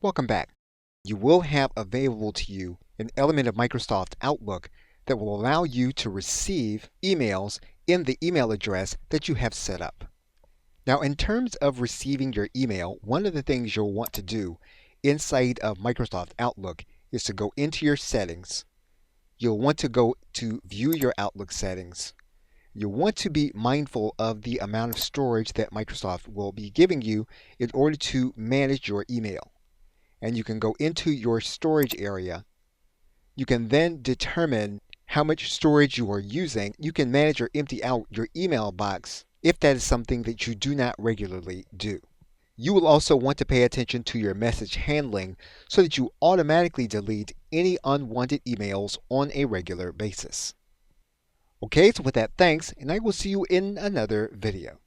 Welcome back. You will have available to you an element of Microsoft Outlook that will allow you to receive emails in the email address that you have set up. Now, in terms of receiving your email, one of the things you'll want to do inside of Microsoft Outlook is to go into your settings. You'll want to go to view your Outlook settings. You'll want to be mindful of the amount of storage that Microsoft will be giving you in order to manage your email. And you can go into your storage area. You can then determine how much storage you are using. You can manage or empty out your email box if that is something that you do not regularly do. You will also want to pay attention to your message handling so that you automatically delete any unwanted emails on a regular basis. Okay, so with that, thanks, and I will see you in another video.